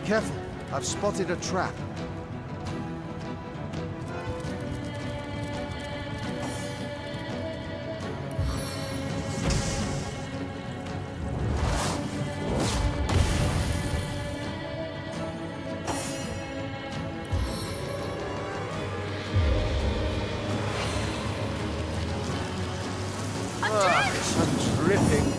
Careful, I've spotted a trap. The sun's dripping.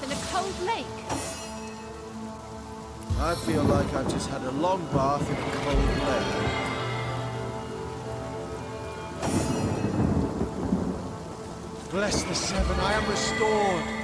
In a cold lake. I feel like I've just had a long bath in a cold lake. Bless the Seven, I am restored.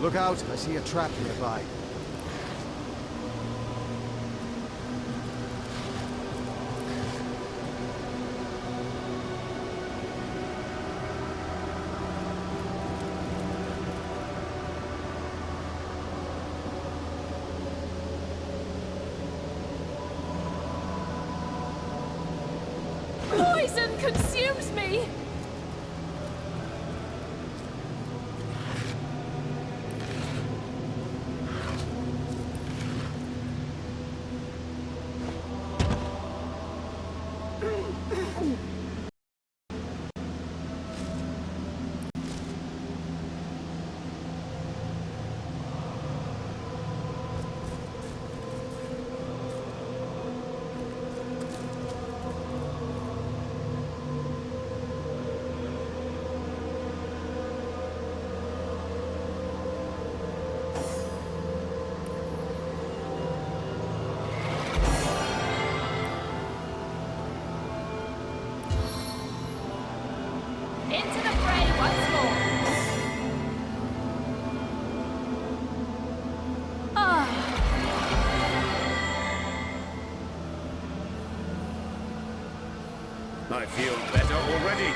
Look out, I see a trap nearby. Poison consumes me! Into the fray once more. I feel better already.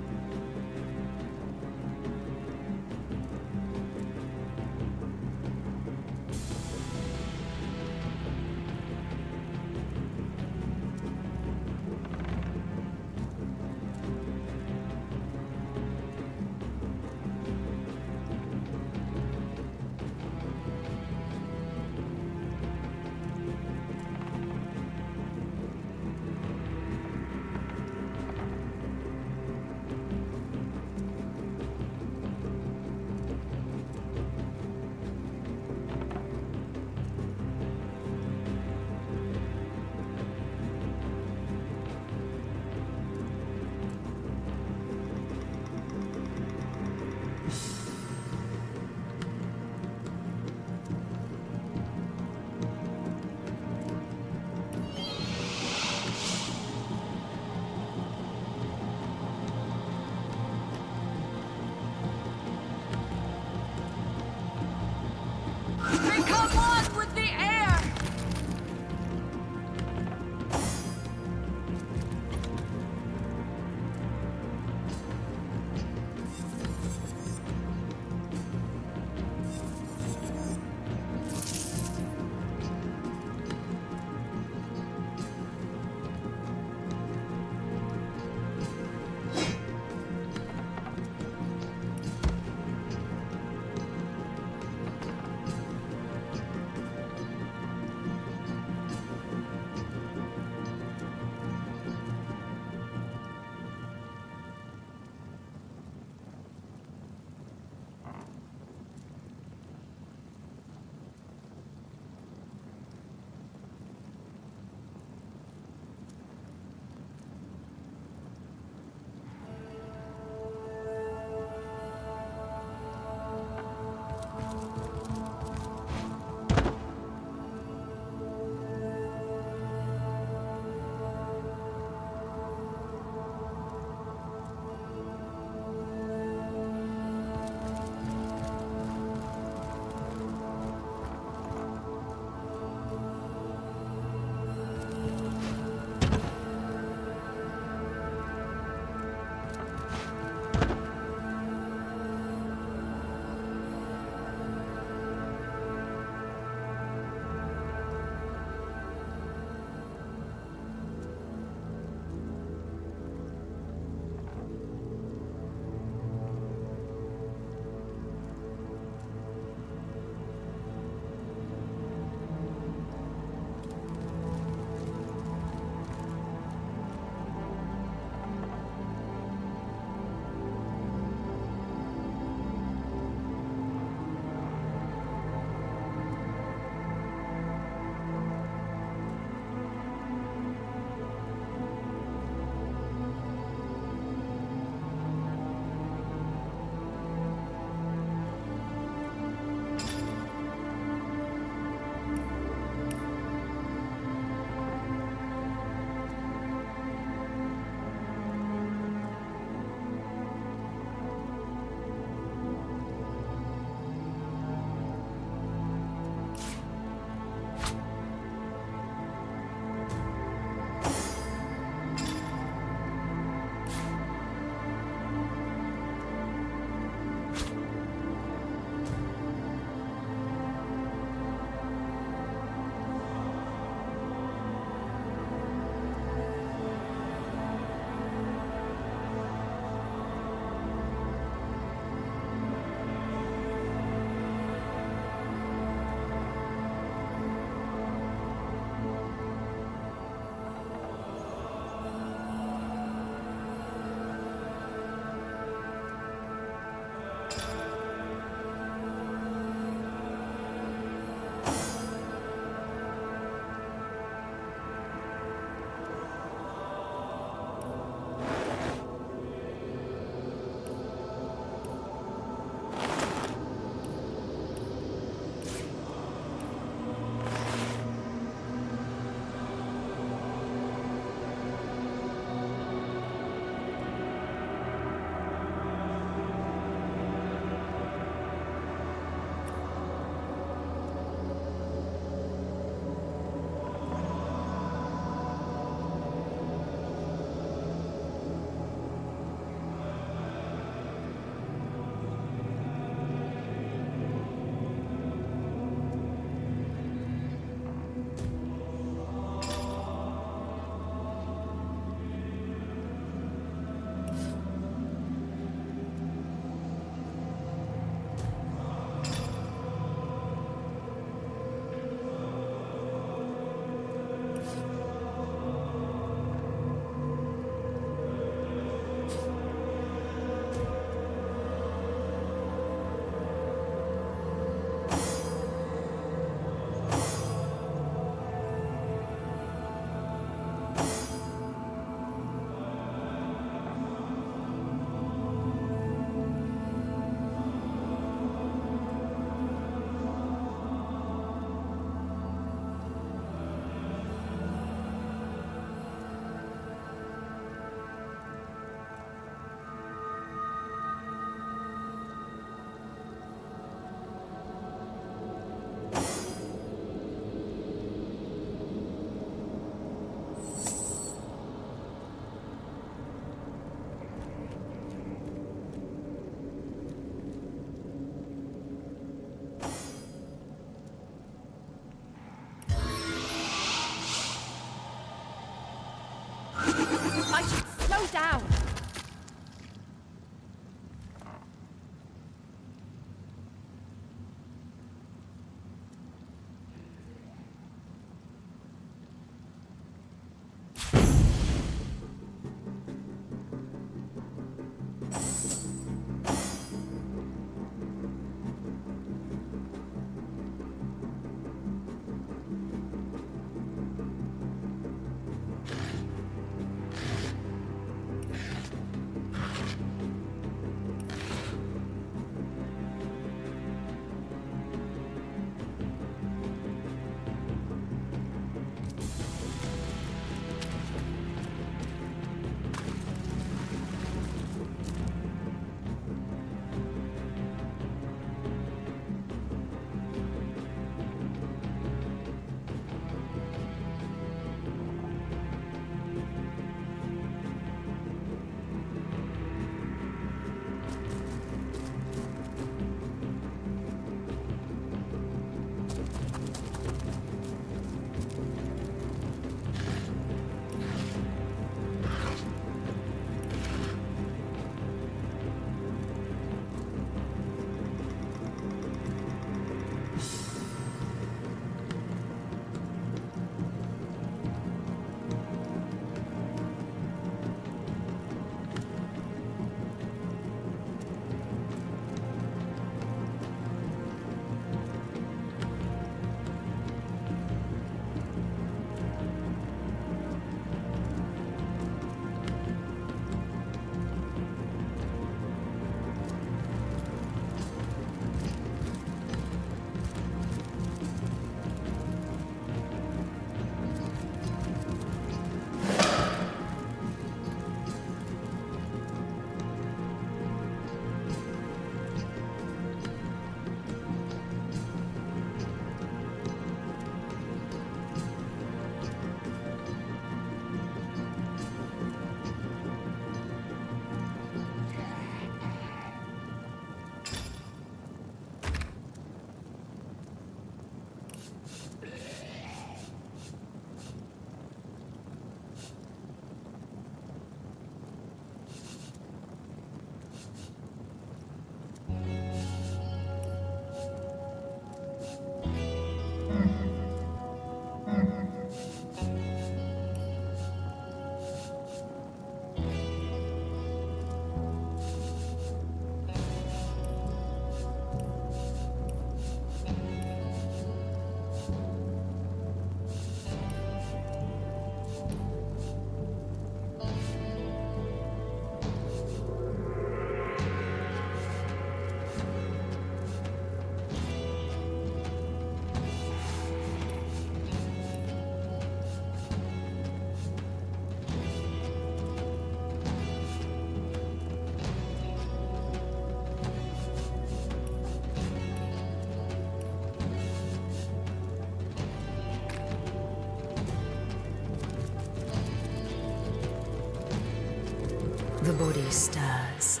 body stirs.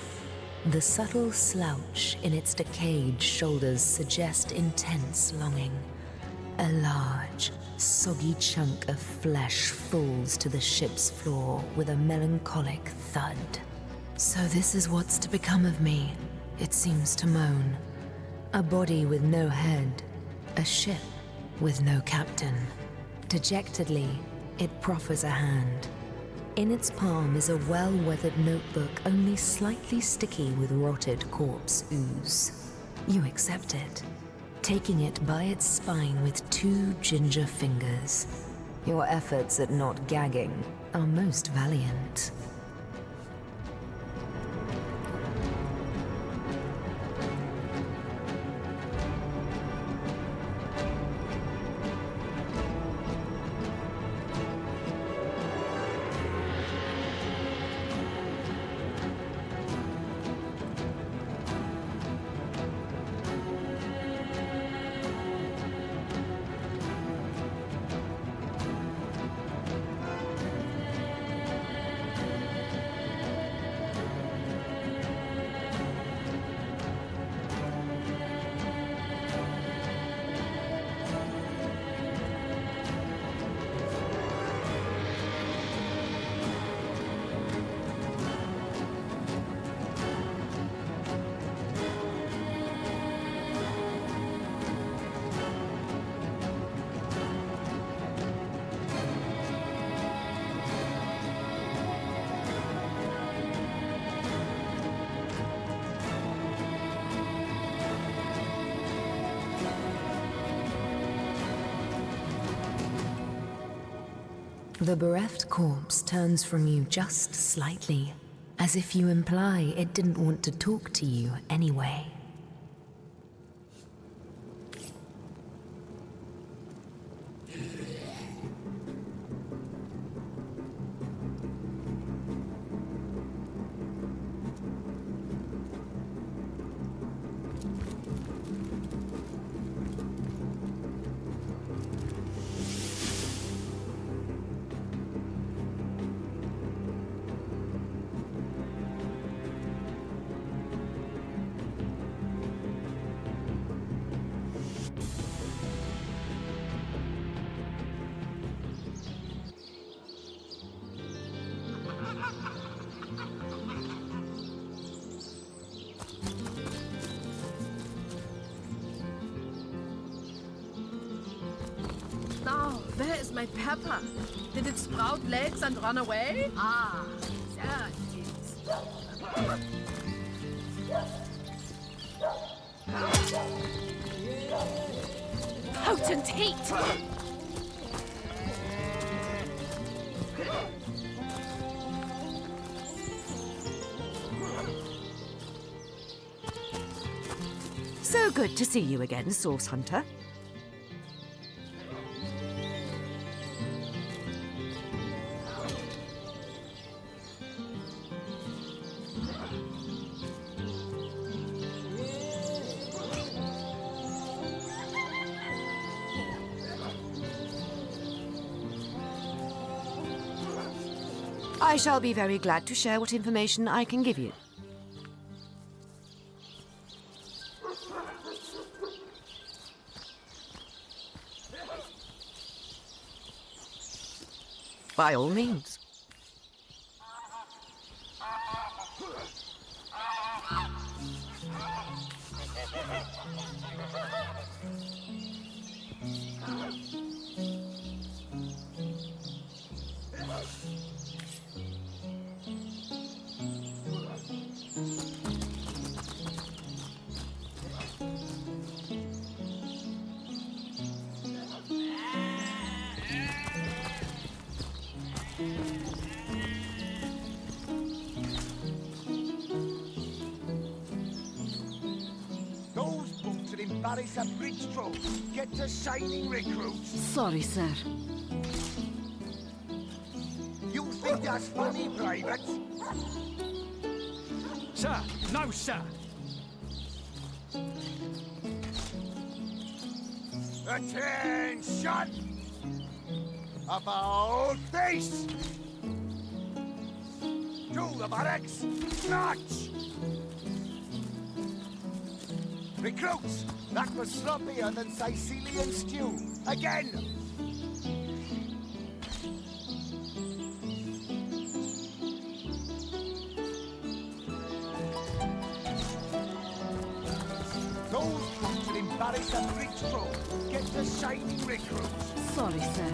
The subtle slouch in its decayed shoulders suggest intense longing. A large, soggy chunk of flesh falls to the ship's floor with a melancholic thud. So this is what's to become of me, it seems to moan. A body with no head, a ship with no captain. Dejectedly, it proffers a hand. In its palm is a well-weathered notebook only slightly sticky with rotted corpse ooze. You accept it, taking it by its spine with 2 ginger fingers. Your efforts at not gagging are most valiant. The bereft corpse turns from you just slightly, as if you imply it didn't want to talk to you anyway. Now, where is my pepper? Did it sprout legs and run away? Ah, there it is. Potent heat! So good to see you again, Source Hunter. I shall be very glad to share what information I can give you. By all means. Those boots will embarrass a bridge troll. Get to shining recruits. Sorry, sir. You think that's funny, Private? Sir! No, sir! Attention! About face! To the barracks! March! Recruits! That was sloppier than Sicilian stew. Again! Those troops will embarrass a bridge troll. Get the shining recruits. Sorry, sir.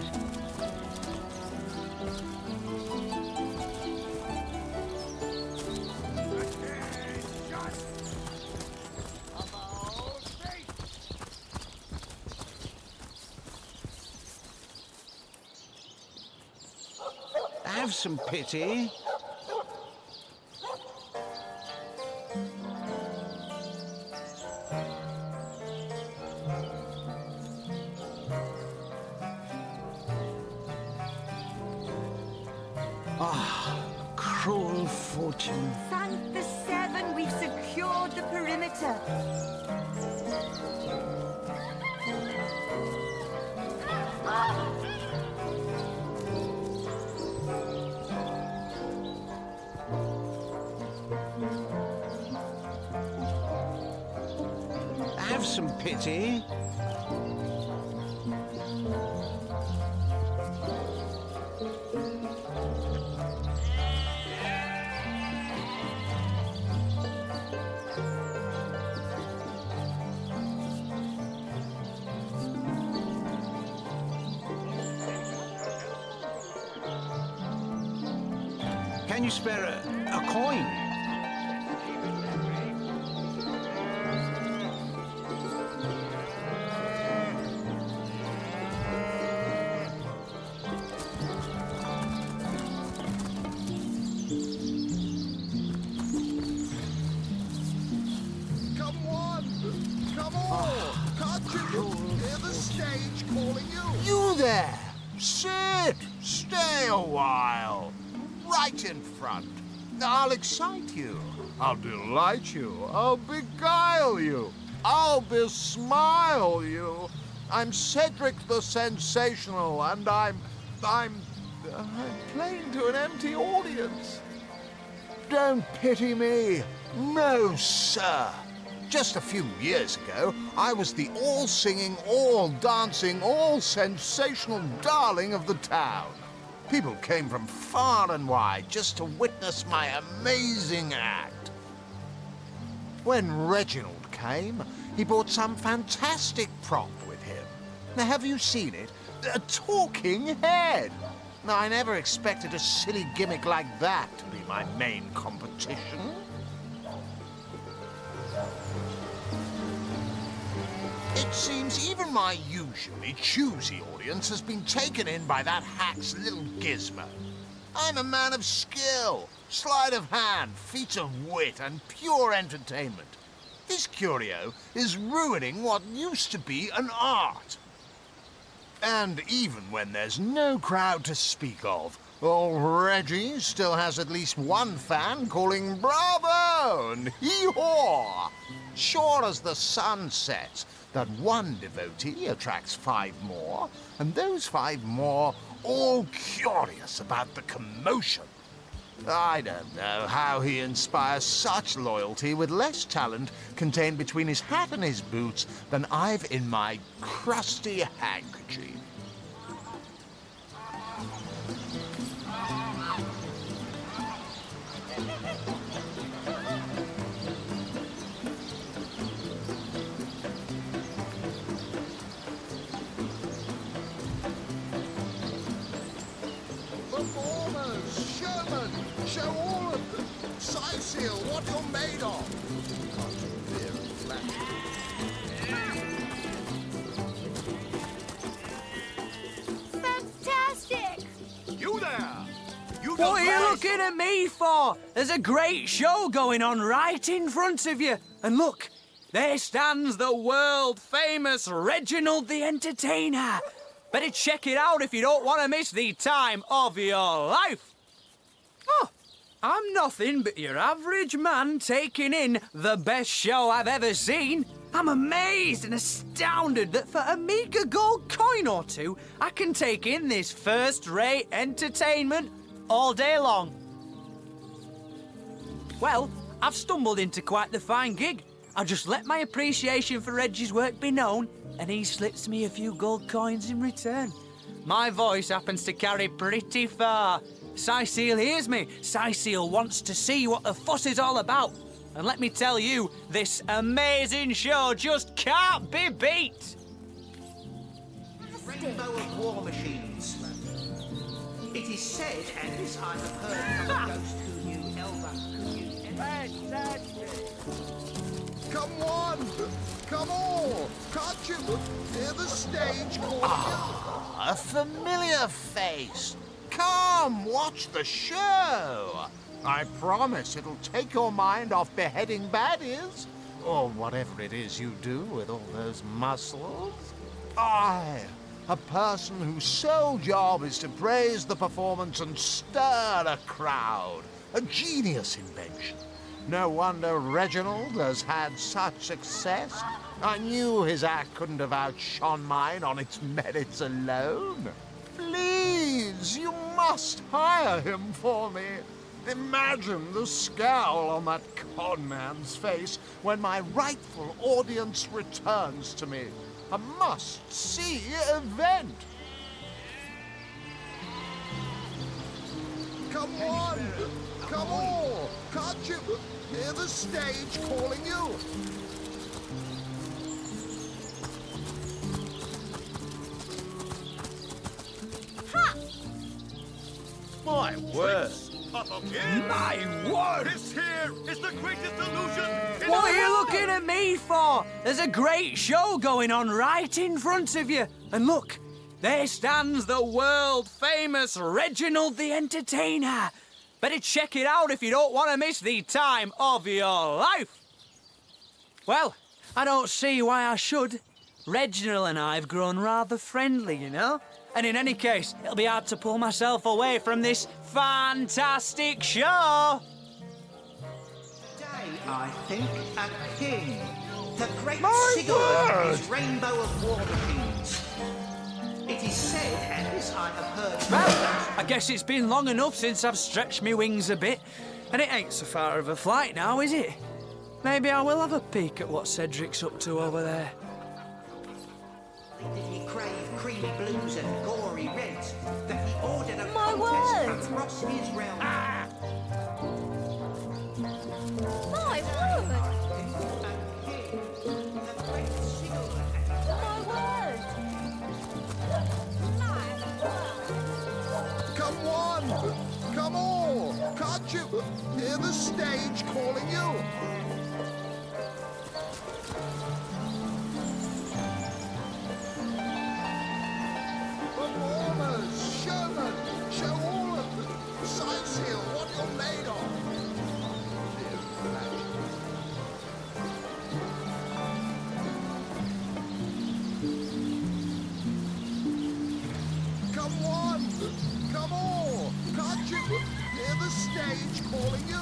Attention! About face! Have some pity. Cruel fortune. Thank the Seven, we've secured the perimeter. Have some pity. Can you spare a coin? Come on! Come on! Can't you hear the stage calling you? You there! Sit! Stay a while. Right in front. I'll excite you. I'll delight you. I'll beguile you. I'll besmile you. I'm Cedric the Sensational, and I'm playing to an empty audience. Don't pity me. No, sir. Just a few years ago, I was the all-singing, all-dancing, all-sensational darling of the town. People came from far and wide just to witness my amazing act. When Reginald came, he brought some fantastic prop with him. Now, have you seen it? A talking head. Now, I never expected a silly gimmick like that to be my main competition. It seems even my usually choosy audience has been taken in by that hack's little gizmo. I'm a man of skill, sleight of hand, feats of wit, and pure entertainment. This curio is ruining what used to be an art. And even when there's no crowd to speak of, old Reggie still has at least one fan calling bravo and hee-haw. Sure as the sun sets, that one devotee attracts 5 more, and those 5 more all curious about the commotion. I don't know how he inspires such loyalty with less talent contained between his hat and his boots than I've in my crusty handkerchief. Performers, Sherman, show all of them. Cecil, what you're made of. Fantastic! You there! You What are you looking at me for? There's a great show going on right in front of you. And look, there stands the world-famous Reginald the Entertainer. Better check it out if you don't want to miss the time of your life. Oh, I'm nothing but your average man taking in the best show I've ever seen. I'm amazed and astounded that for a meager gold coin or two, I can take in this first-rate entertainment all day long. Well, I've stumbled into quite the fine gig. I just let my appreciation for Reggie's work be known, and he slips me a few gold coins in return. My voice happens to carry pretty far. Cecile hears me. Cecile wants to see what the fuss is all about. And let me tell you, this amazing show just can't be beat. Rainbow of war machines. It is said, and this I have heard from a ghost who knew Elba, who knew Come on! Come on! Can't you hear the stage calling A familiar face. Come, watch the show. I promise it'll take your mind off beheading baddies, or whatever it is you do with all those muscles. I, a person whose sole job is to praise the performance and stir a crowd. A genius invention. No wonder Reginald has had such success. I knew his act couldn't have outshone mine on its merits alone. Please, you must hire him for me. Imagine the scowl on that con man's face when my rightful audience returns to me. A must-see event. Come on! Come on! Can't you hear the stage calling you? My word. My word! This here is the greatest illusion in What the are you world. looking at me for? There's a great show going on right in front of you. And look, there stands the world-famous Reginald the Entertainer. Better check it out if you don't want to miss the time of your life. Well, I don't see why I should. Reginald and I have grown rather friendly, you know? And in any case, it'll be hard to pull myself away from this fantastic show. Today, I think, a king. The great My Sigurd word! is Rainbow of war machines. It is said, and this I have heard. Well, I guess it's been long enough since I've stretched my wings a bit, and it ain't so far of a flight now, is it? Maybe I will have a peek at what Cedric's up to over there. Did he crave creamy blues and gory reds? That he ordered a My contest word! across his realm. My word! A king. The great Sigurd. My word! Come on! Come on! Can't you hear the stage calling you? Performers, showmen, show all of them. Cecile, what you're made of. Come on! Come on! Can't you hear the stage calling you?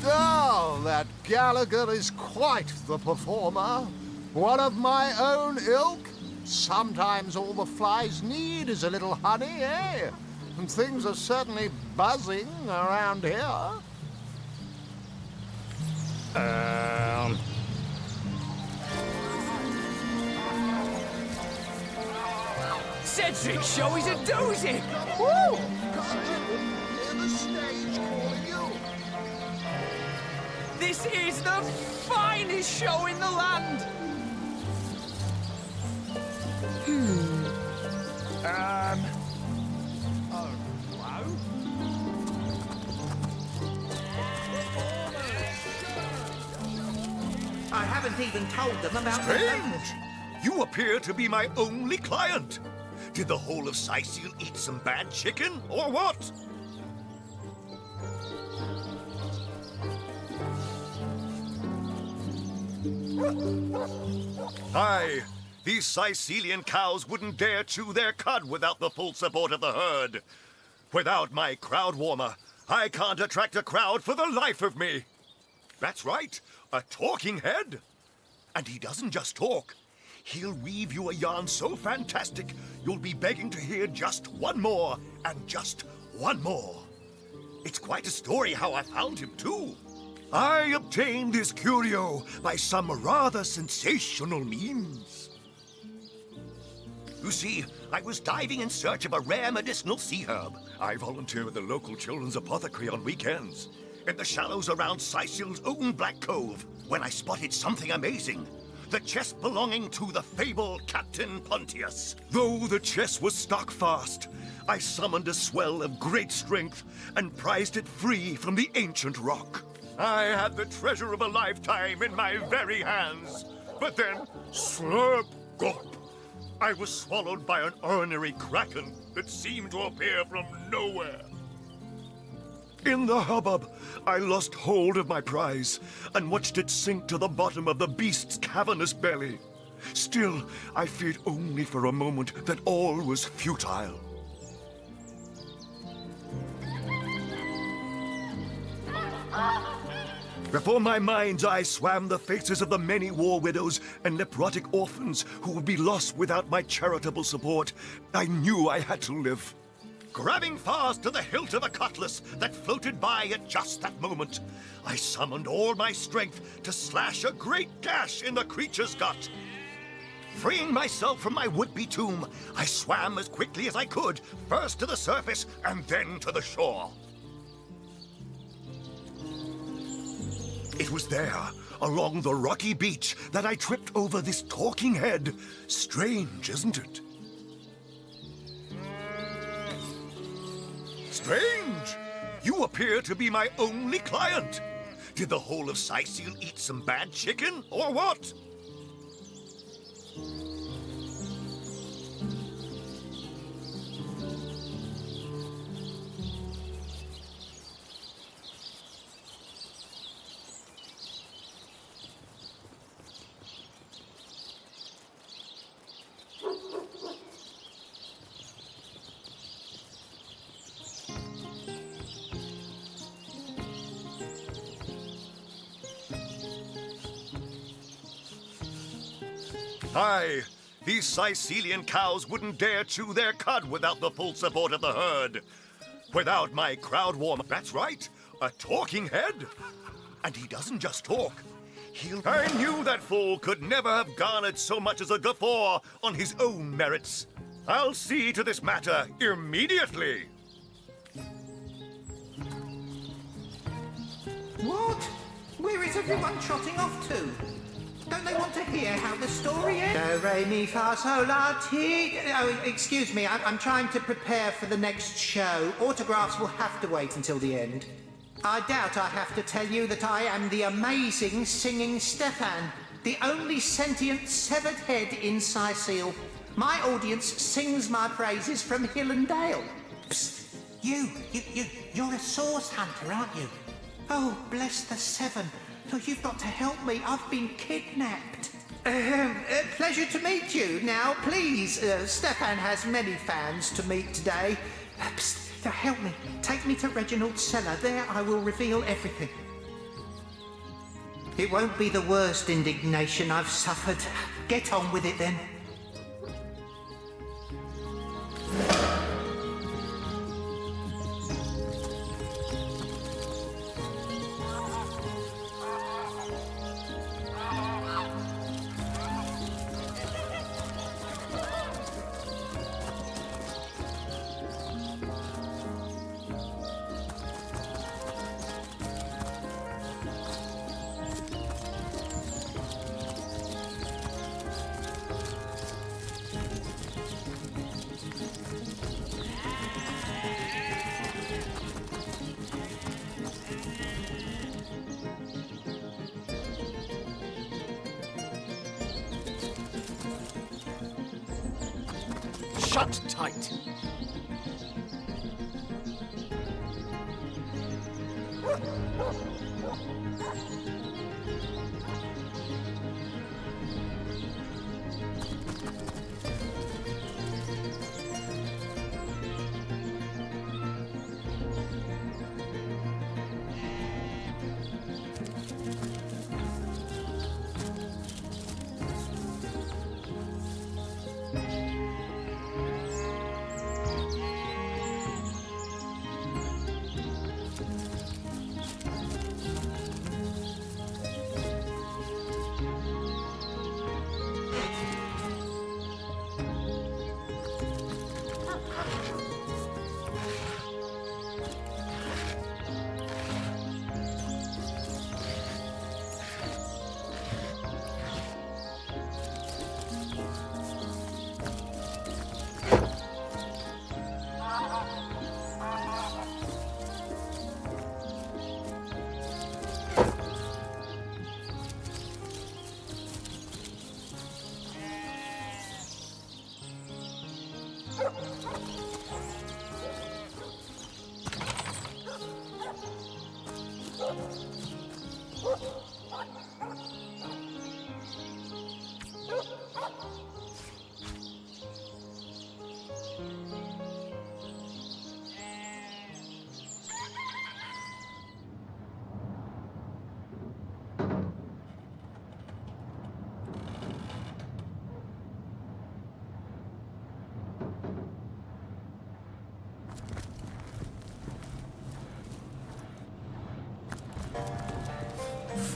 Oh, that Gallagher is quite the performer. One of my own ilk. Sometimes all the flies need is a little honey, eh? And things are certainly buzzing around here. Cedric's show is a doozy! Woo! Can't you hear the stage calling you? This is the finest show in the land! I haven't even told them about Strange! You appear to be my only client. Did the whole of Cecile eat some bad chicken, or what? Aye, these Sicilian cows wouldn't dare chew their cud without the full support of the herd. Without my crowd warmer, I can't attract a crowd for the life of me. That's right, a talking head. And he doesn't just talk. He'll weave you a yarn so fantastic, you'll be begging to hear just one more, and just one more. It's quite a story how I found him, too. I obtained this curio by some rather sensational means. You see, I was diving in search of a rare medicinal sea herb. I volunteer with the local children's apothecary on weekends, in the shallows around Sicil's own Black Cove, when I spotted something amazing. The chest belonging to the fabled Captain Pontius. Though the chest was stuck fast, I summoned a swell of great strength and prized it free from the ancient rock. I had the treasure of a lifetime in my very hands. But then, slurp, gulp, I was swallowed by an ornery kraken that seemed to appear from nowhere. In the hubbub, I lost hold of my prize and watched it sink to the bottom of the beast's cavernous belly. Still, I feared only for a moment that all was futile. Before my mind's eye swam the faces of the many war widows and leprotic orphans who would be lost without my charitable support. I knew I had to live. Grabbing fast to the hilt of a cutlass that floated by at just that moment, I summoned all my strength to slash a great gash in the creature's gut. Freeing myself from my would-be tomb, I swam as quickly as I could, first to the surface and then to the shore. It was there, along the rocky beach, that I tripped over this talking head. Strange, isn't it? Strange! You appear to be my only client. Did the whole of Sicile eat some bad chicken, or what? Aye, these Sicilian cows wouldn't dare chew their cud without the full support of the herd. Without my crowd warmer. That's right, a talking head. And he doesn't just talk. I knew that fool could never have garnered so much as a guffaw on his own merits. I'll see to this matter immediately. What? Where is everyone trotting off to? Don't they want to hear how the story ends? Do, re, mi, fa, sol, la, ti. Oh, excuse me, I'm trying to prepare for the next show. Autographs will have to wait until the end. I doubt I have to tell you that I am the amazing singing Stefan, the only sentient severed head in Sicile. My audience sings my praises from hill and dale. Psst, you're a source hunter, aren't you? Oh, bless the seven. Oh, you've got to help me. I've been kidnapped. Pleasure to meet you. Now, please, Stefan has many fans to meet today. Psst, help me. Take me to Reginald's cellar. There I will reveal everything. It won't be the worst indignation I've suffered. Get on with it, then. Shut tight.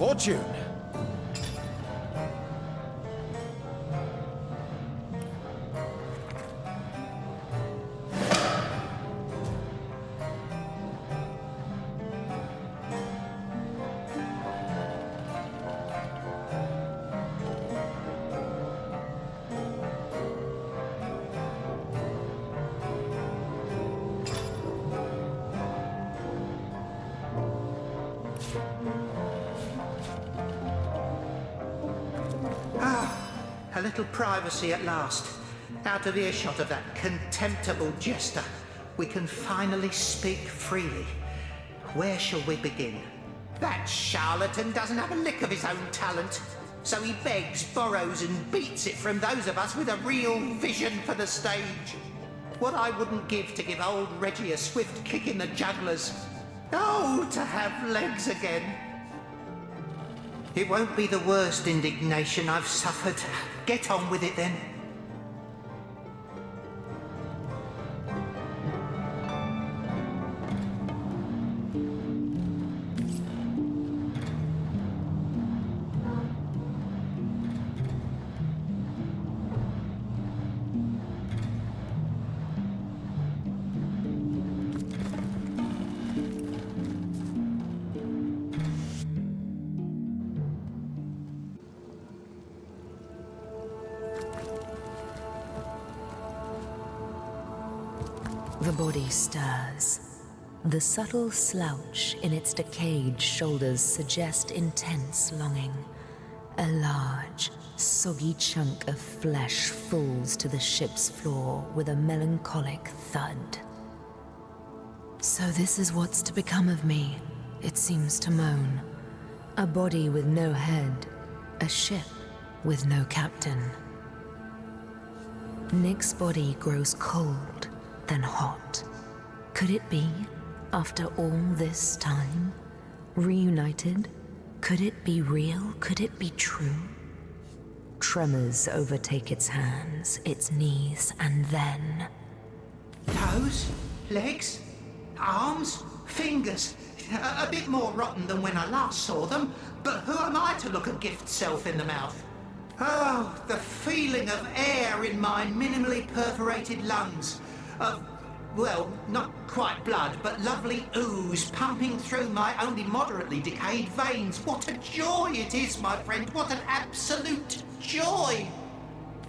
fortune. A little privacy at last. Out of earshot of that contemptible jester, we can finally speak freely. Where shall we begin? That charlatan doesn't have a lick of his own talent, so he begs, borrows and beats it from those of us with a real vision for the stage. What I wouldn't give to give old Reggie a swift kick in the jugglers. Oh, to have legs again. It won't be the worst indignation I've suffered. Get on with it then. The body stirs. The subtle slouch in its decayed shoulders suggest intense longing. A large, soggy chunk of flesh falls to the ship's floor with a melancholic thud. So this is what's to become of me, it seems to moan. A body with no head, a ship with no captain. Nick's body grows cold, then hot. Could it be, after all this time? Reunited? Could it be real? Could it be true? Tremors overtake its hands, its knees, and then... Toes? Legs? Arms? Fingers? A bit more rotten than when I last saw them, but who am I to look a gift self in the mouth? Oh, the feeling of air in my minimally perforated lungs. Of, well, not quite blood, but lovely ooze pumping through my only moderately decayed veins. What a joy it is, my friend. What an absolute joy.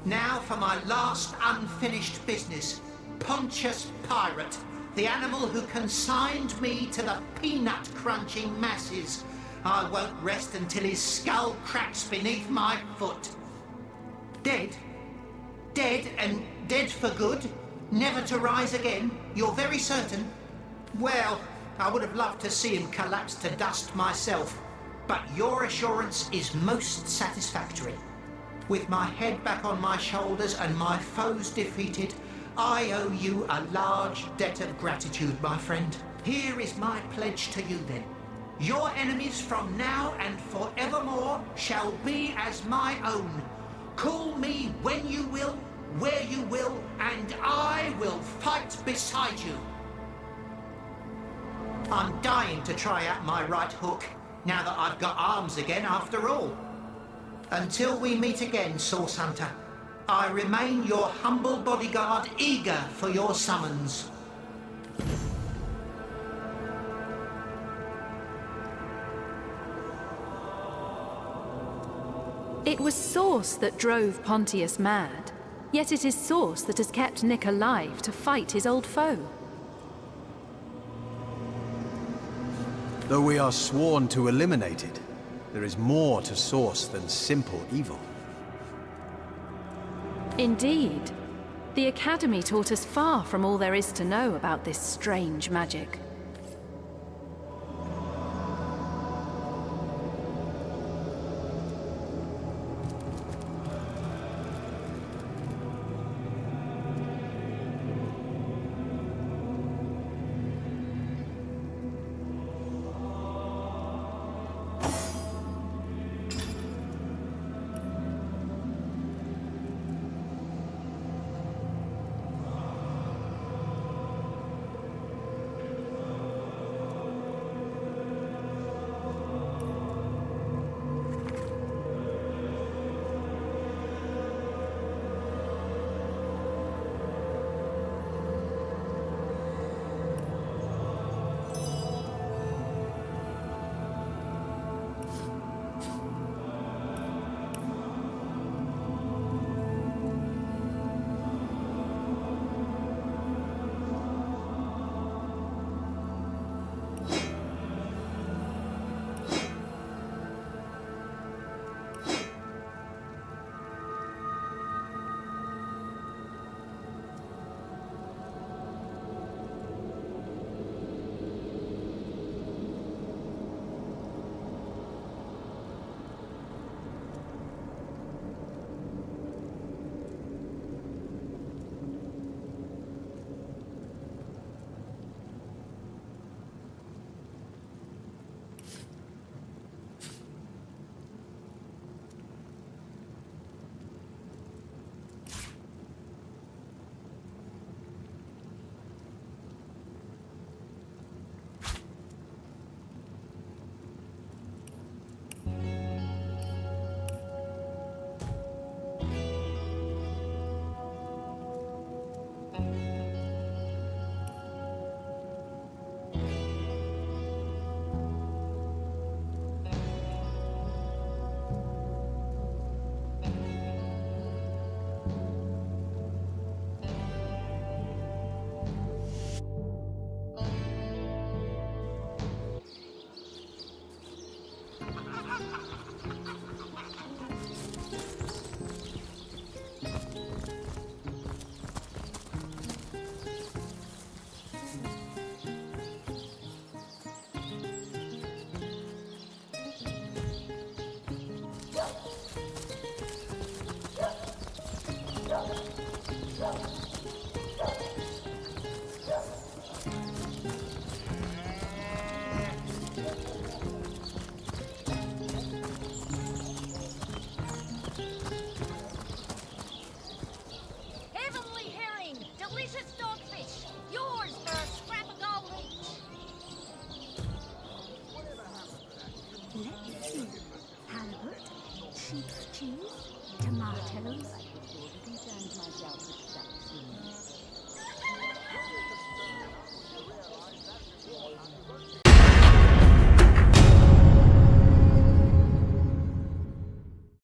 Now for my last unfinished business. Pontius Pirate, the animal who consigned me to the peanut-crunching masses. I won't rest until his skull cracks beneath my foot. Dead? Dead, and dead for good? Never to rise again? You're very certain? Well, I would have loved to see him collapse to dust myself, but your assurance is most satisfactory. With my head back on my shoulders and my foes defeated, I owe you a large debt of gratitude, my friend. Here is my pledge to you then. Your enemies from now and forevermore shall be as my own. Call me when you will, where you will, and I will fight beside you. I'm dying to try out my right hook, now that I've got arms again after all. Until we meet again, Source Hunter, I remain your humble bodyguard, eager for your summons. It was Source that drove Pontius mad, yet it is Source that has kept Nick alive to fight his old foe. Though we are sworn to eliminate it, there is more to Source than simple evil. Indeed. The Academy taught us far from all there is to know about this strange magic.